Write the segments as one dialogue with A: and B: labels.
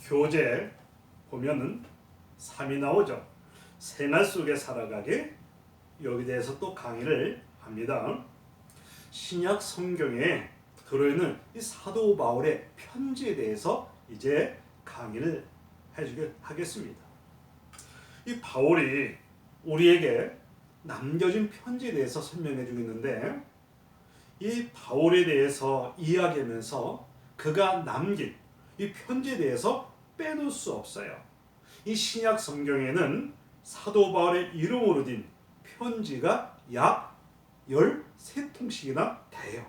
A: 교재 보면은 3이 나오죠. 생활 속에 살아가게 여기 대해서 또 강의를 합니다. 신약 성경에 들어있는 이 사도 바울의 편지에 대해서 이제 강의를 해주게 하겠습니다. 이 바울이 우리에게 남겨진 편지에 대해서 설명해 주고 있는데 이 바울에 대해서 이야기하면서 그가 남긴 이 편지에 대해서 빼놓을 수 없어요. 이 신약 성경에는 사도 바울의 이름으로 된 편지가 약 13통씩이나 돼요.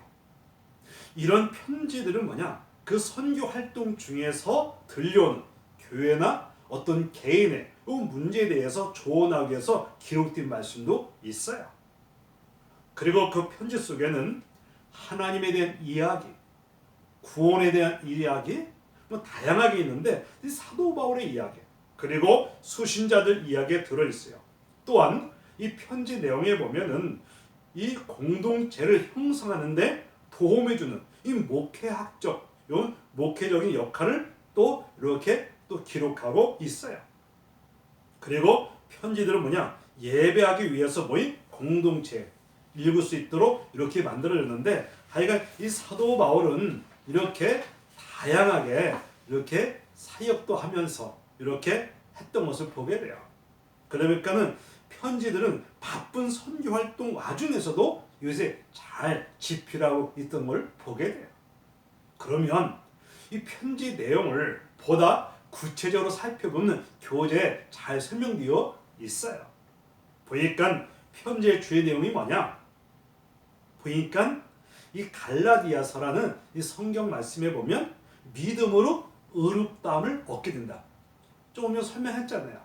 A: 이런 편지들은 뭐냐? 그 선교 활동 중에서 들려오는 교회나 어떤 개인의 문제에 대해서 조언하기 위해서 기록된 말씀도 있어요. 그리고 그 편지 속에는 하나님에 대한 이야기, 구원에 대한 이야기, 다양하게 있는데 이 사도 바울의 이야기, 그리고 수신자들 이야기에 들어있어요. 또한 이 편지 내용에 보면은 이 공동체를 형성하는데 도움해주는 이 목회적인 역할을 또 이렇게 또 기록하고 있어요. 그리고 편지들은 뭐냐? 예배하기 위해서 모인 공동체 읽을 수 있도록 이렇게 만들어졌는데 하여간 이 사도 바울은 이렇게 다양하게 이렇게 사역도 하면서 이렇게 했던 것을 보게 돼요. 그러니까는 편지들은 바쁜 선교 활동 와중에서도 요새 잘 집필하고 있던 걸 보게 돼요. 그러면 이 편지 내용을 보다 구체적으로 살펴보면 교재에 잘 설명되어 있어요. 보니까 편지의 주요 내용이 뭐냐? 보니까 이 갈라디아서라는 이 성경 말씀에 보면 믿음으로 의롭다함을 얻게 된다. 조금 전 설명했잖아요.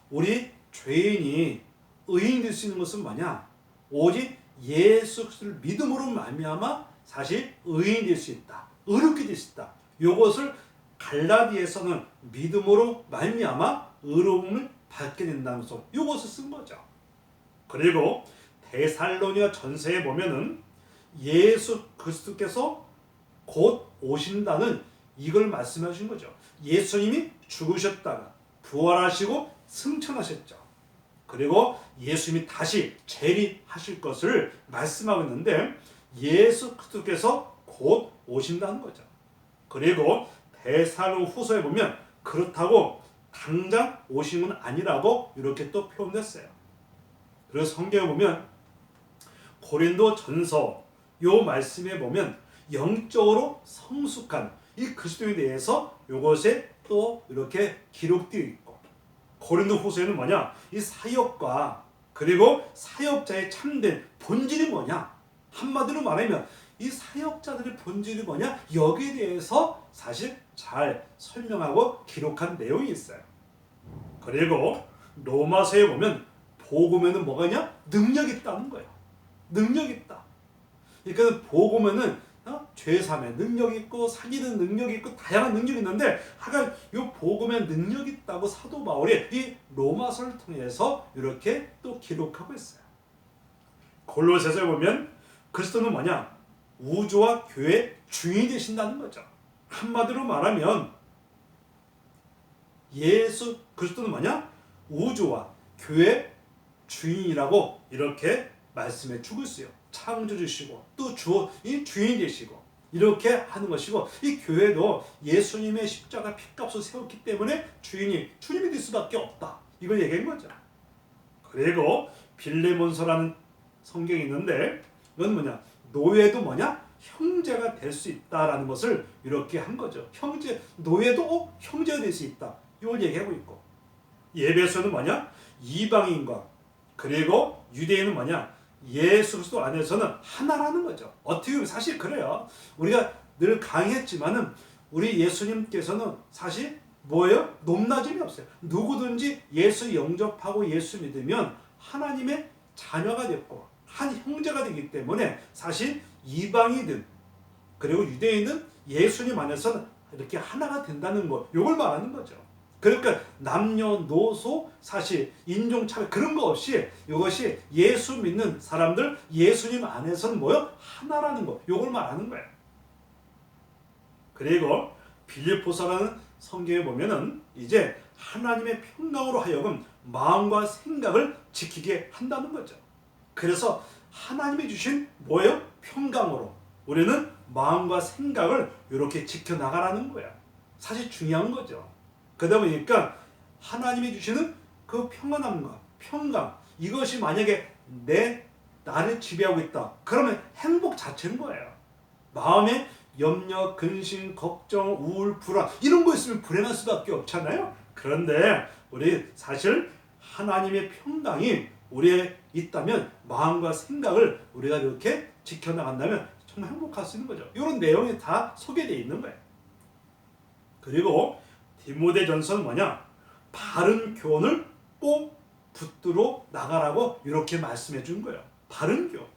A: 우리 죄인이 의인이 될 수 있는 것은 뭐냐? 오직 예수 그리스도를 믿음으로 말미암아 사실 의인이 될 수 있다. 의롭게 될 수 있다. 이것을 갈라디아서는 믿음으로 말미암아 의로움을 받게 된다면서 이것을 쓴 거죠. 그리고 데살로니가 전서에 보면은 예수 그리스도께서 곧 오신다는 이걸 말씀하신 거죠. 예수님이 죽으셨다가 부활하시고 승천하셨죠. 그리고 예수님이 다시 재림하실 것을 말씀하고 있는데 예수 그리스도께서 곧 오신다는 거죠. 그리고 데살로니가후서에 보면 그렇다고 당장 오신 건 아니라고 이렇게 또 표현됐어요. 그래서 성경에 보면 고린도 전서 요 말씀에 보면 영적으로 성숙한 이 그리스도에 대해서 요것에 또 이렇게 기록되어 있고 고린도 후서에는 뭐냐? 이 사역과 그리고 사역자의 참된 본질이 뭐냐? 한마디로 말하면 이 사역자들의 본질이 뭐냐? 여기에 대해서 사실 잘 설명하고 기록한 내용이 있어요. 그리고 로마서에 보면 복음에는 뭐가 있냐? 능력이 있다는 거예요. 능력이 있다. 그러니까 복음에는 죄사함의 능력이 있고 사귀는 능력이 있고 다양한 능력이 있는데 하여간 이 복음에 능력이 있다고 사도 바울이 이 로마서를 통해서 이렇게 또 기록하고 있어요. 골로새서에 보면 그리스도는 뭐냐? 우주와 교회의 주인이 되신다는 거죠. 한마디로 말하면 예수 그리스도는 뭐냐? 우주와 교회의 주인이라고 이렇게 말씀해 주고 있어요. 창조주시고 또 주인이 되시고 이렇게 하는 것이고 이 교회도 예수님의 십자가 피값을 세웠기 때문에 주님이 될 수밖에 없다. 이걸 얘기한 거죠. 그리고 빌레몬서라는 성경이 있는데 이건 뭐냐? 노예도 뭐냐? 형제가 될 수 있다라는 것을 이렇게 한 거죠. 노예도 형제가 될 수 있다. 이걸 얘기하고 있고 예배소는 뭐냐? 이방인과 그리고 유대인은 뭐냐? 예수 그리스도 안에서는 하나라는 거죠. 어떻게 보면 사실 그래요. 우리가 늘 강의했지만은 우리 예수님께서는 사실 뭐예요? 높낮임이 없어요. 누구든지 예수 영접하고 예수 믿으면 하나님의 자녀가 됐고 한 형제가 되기 때문에 사실 이방이든 그리고 유대인은 예수님 안에서는 이렇게 하나가 된다는 거, 이걸 말하는 거죠. 그러니까 남녀노소 사실 인종차별 그런 거 없이 이것이 예수 믿는 사람들 예수님 안에서는 뭐요? 하나라는 거, 이걸 말하는 거예요. 그리고 빌립보서라는 성경에 보면은 이제 하나님의 평강으로 하여금 마음과 생각을 지키게 한다는 거죠. 그래서 하나님이 주신 뭐예요? 평강으로 우리는 마음과 생각을 이렇게 지켜나가라는 거야. 사실 중요한 거죠. 그러다 보니까 하나님이 주시는 그 평안함과 평강, 이것이 만약에 나를 지배하고 있다, 그러면 행복 자체인 거예요. 마음에 염려, 근심, 걱정, 우울, 불안 이런 거 있으면 불행할 수밖에 없잖아요. 그런데 우리 사실 하나님의 평강이 우리에 있다면 마음과 생각을 우리가 이렇게 지켜나간다면 정말 행복할 수 있는 거죠. 이런 내용이 다 소개되어 있는 거예요. 그리고 디모데전서는 뭐냐? 바른 교훈을 꼭 붙들어 나가라고 이렇게 말씀해 준 거예요. 바른 교훈.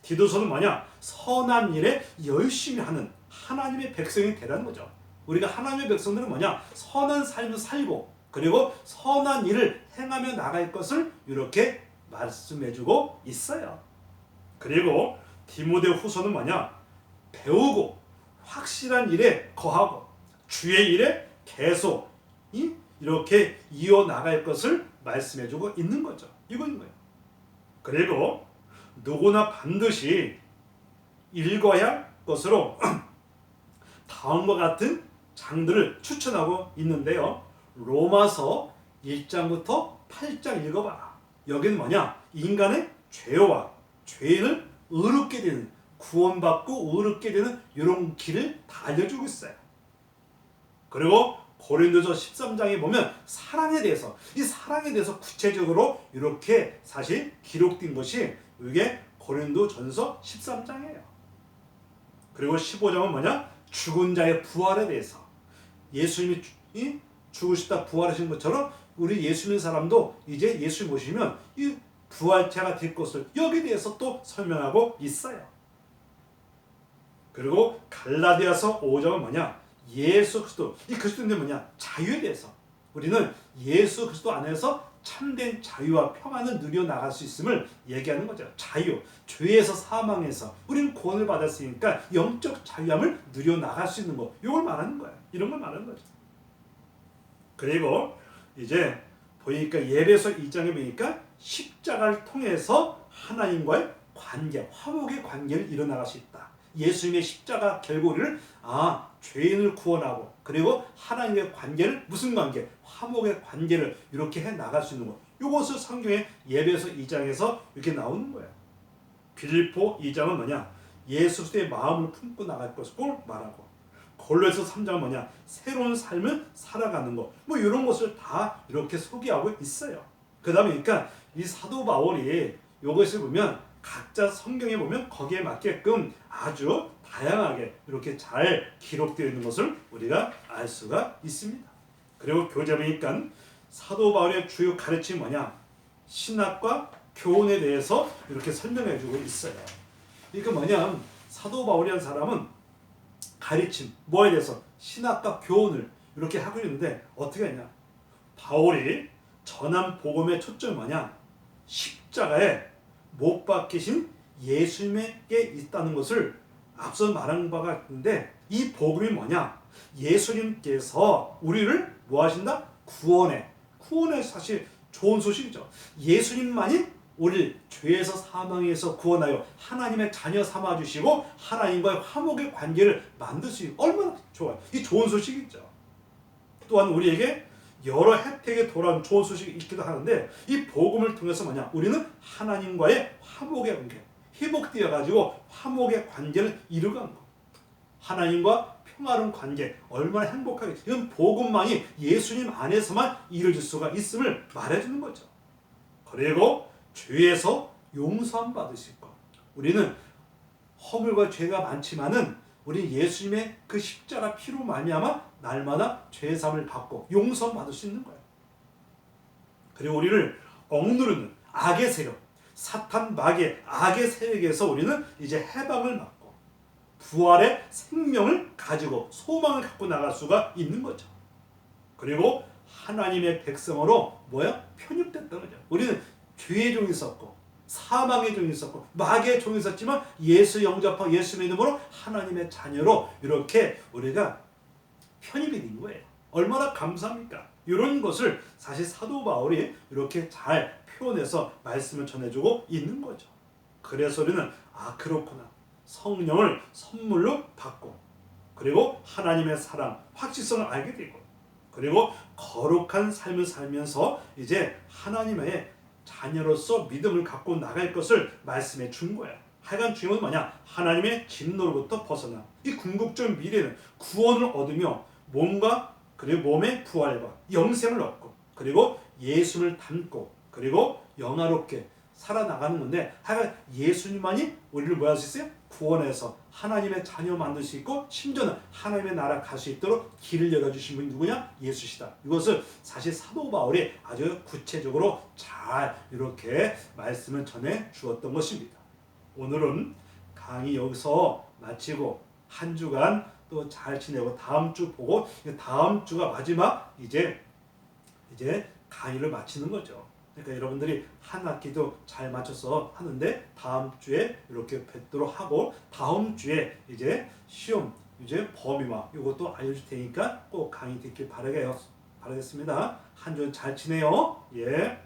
A: 디도서는 뭐냐? 선한 일에 열심히 하는 하나님의 백성이 되라는 거죠. 우리가 하나님의 백성들은 뭐냐? 선한 삶을 살고 그리고 선한 일을 행하며 나갈 것을 이렇게 말씀해주고 있어요. 그리고 디모데 후서는 뭐냐? 배우고 확실한 일에 거하고 주의 일에 계속 이렇게 이어나갈 것을 말씀해주고 있는 거죠. 이거인 거예요. 그리고 누구나 반드시 읽어야 할 것으로 다음과 같은 장들을 추천하고 있는데요. 로마서 1장부터 8장 읽어봐라. 여기는 뭐냐? 인간의 죄와 죄인을 의롭게 되는, 구원받고 의롭게 되는 이런 길을 다 알려주고 있어요. 그리고 고린도서 13장에 보면 사랑에 대해서, 이 사랑에 대해서 구체적으로 이렇게 사실 기록된 것이 이게 고린도전서 13장이에요. 그리고 15장은 뭐냐? 죽은 자의 부활에 대해서, 예수님이 죽으시다 부활하신 것처럼 우리 예수 믿는 사람도 이제 예수 모시면 이 부활체가 될 것을 여기에 대해서 또 설명하고 있어요. 그리고 갈라디아서 5장은 뭐냐? 예수 그리스도, 이 그리스도인데 뭐냐? 자유에 대해서, 우리는 예수 그리스도 안에서 참된 자유와 평안을 누려나갈 수 있음을 얘기하는 거죠. 자유, 죄에서 사망해서 우리는 구원을 받았으니까 영적 자유함을 누려나갈 수 있는 거, 이걸 말하는 거예요. 이런 걸 말하는 거죠. 그리고 이제 보니까 예배서 2장에 보니까 십자가를 통해서 하나님과의 관계, 화목의 관계를 이뤄나갈 수 있다. 예수님의 십자가 결국을 죄인을 구원하고 그리고 하나님의 관계를, 무슨 관계? 화목의 관계를 이렇게 해 나갈 수 있는 것. 이것을 성경의 예배서 2장에서 이렇게 나오는 거예요. 빌립보 2장은 뭐냐? 예수 그리스도의 마음을 품고 나갈 것을 말하고, 골로새서 3장은 뭐냐? 새로운 삶을 살아가는 것. 뭐 이런 것을 다 이렇게 소개하고 있어요. 그다음에 그러니까 이 사도 바울이 이것을 보면 각자 성경에 보면 거기에 맞게끔 아주 다양하게 이렇게 잘 기록되어 있는 것을 우리가 알 수가 있습니다. 그리고 교재 보니까 사도 바울의 주요 가르침이 뭐냐? 신학과 교훈에 대해서 이렇게 설명해 주고 있어요. 이게 뭐냐? 사도 바울이라는 사람은 가르침, 뭐에 대해서? 신학과 교훈을 이렇게 하고 있는데 어떻게 했냐? 바울이 전한 복음의 초점이 뭐냐? 십자가에 못 박히신 예수님에게 있다는 것을 앞서 말한 바가 있는데, 이 복음이 뭐냐? 예수님께서 우리를 뭐 하신다? 구원에 사실 좋은 소식이죠. 예수님만이 우리를 죄에서 사망에서 구원하여 하나님의 자녀 삼아주시고 하나님과의 화목의 관계를 만들 수 있는, 얼마나 좋아요. 이 좋은 소식이죠. 또한 우리에게 여러 혜택에 돌아온 좋은 소식이 있기도 하는데, 이 복음을 통해서 뭐냐? 우리는 하나님과의 화목의 관계, 회복되어 가지고 화목의 관계를 이루는 것. 하나님과 평화로운 관계, 얼마나 행복하게, 이건 복음만이 예수님 안에서만 이루어질 수가 있음을 말해주는 거죠. 그리고 죄에서 용서함 받으실 것. 우리는 허물과 죄가 많지만은 우리 예수님의 그 십자가 피로 말미암아 날마다 죄사함을 받고 용서 받을 수 있는 거예요. 그리고 우리를 억누르는 악의 세력, 사탄 마귀의 악의 세력에서 우리는 이제 해방을 받고 부활의 생명을 가지고 소망을 갖고 나갈 수가 있는 거죠. 그리고 하나님의 백성으로 편입됐다는 거죠. 우리는 죄의 종이 있었고 사망의 종이 있었고 마귀의 종이 있었지만 예수 영접하고 예수 믿음으로 하나님의 자녀로 이렇게 우리가 편입이 된 거예요. 얼마나 감사합니까? 이런 것을 사실 사도 바울이 이렇게 잘 표현해서 말씀을 전해주고 있는 거죠. 그래서 우리는 그렇구나. 성령을 선물로 받고 그리고 하나님의 사랑, 확실성을 알게 되고 그리고 거룩한 삶을 살면서 이제 하나님의 자녀로서 믿음을 갖고 나갈 것을 말씀해 준 거야. 하여간 주님은 뭐냐? 하나님의 진노로부터 벗어나 이 궁극적 미래는 구원을 얻으며 몸과 그리고 몸의 부활과 영생을 얻고 그리고 예수를 닮고 그리고 영화롭게 살아나가는 건데 하여간 예수님만이 우리를 뭐 할 수 있어요? 구원해서 하나님의 자녀 만들 수 있고 심지어는 하나님의 나라 갈 수 있도록 길을 열어주신 분이 누구냐? 예수시다. 이것을 사실 사도 바울이 아주 구체적으로 잘 이렇게 말씀을 전해 주었던 것입니다. 오늘은 강의 여기서 마치고 한 주간 또 잘 지내고 다음 주 보고 다음 주가 마지막 이제 강의를 마치는 거죠. 그러니까 여러분들이 한 학기도 잘 맞춰서 하는데 다음 주에 이렇게 뵙도록 하고 다음 주에 이제 시험 이제 범위와 이것도 알려줄 테니까 꼭 강의 듣길 바라겠습니다. 한 주 잘 지내요. 예.